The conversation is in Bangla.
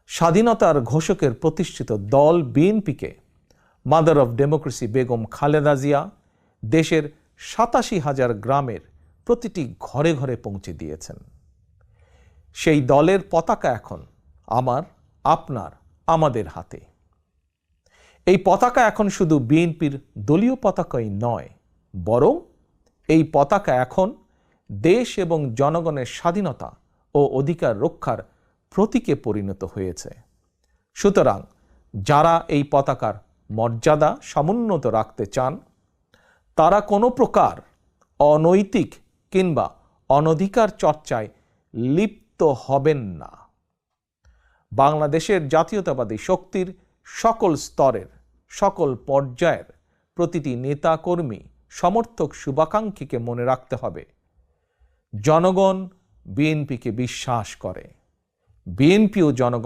স্বাধীনতার ঘোষকের প্রতিষ্ঠিত দল বিএনপিকে mother of democracy Begum Khaleda Zia দেশের ৮৭,০০০ গ্রামের প্রতিটি ঘরে ঘরে পৌঁছে দিয়েছেন। সেই দলের পতাকা এখন আমার, আপনার, আমাদের হাতে। এই পতাকা এখন শুধু বিএনপির দলীয় পতাকাই নয়, বরং এই পতাকা এখন দেশ এবং জনগণের স্বাধীনতা ও অধিকার রক্ষার প্রতীকে পরিণত হয়েছে। সুতরাং যারা এই পতাকার মর্যাদা সমুন্নত রাখতে চান, তারা কোনো প্রকার অনৈতিক কিংবা অনধিকার চর্চায় লিপ্ত হবেন না। বাংলাদেশের জাতীয়তাবাদী শক্তির সকল স্তরের, সকল পর্যায়ের প্রতিটি নেতা কর্মী, সমর্থক, শুভাকাঙ্ক্ষীকে মনে রাখতে হবে, জনগণ বিএনপিকে বিশ্বাস করে, বিএনপিও জনগণ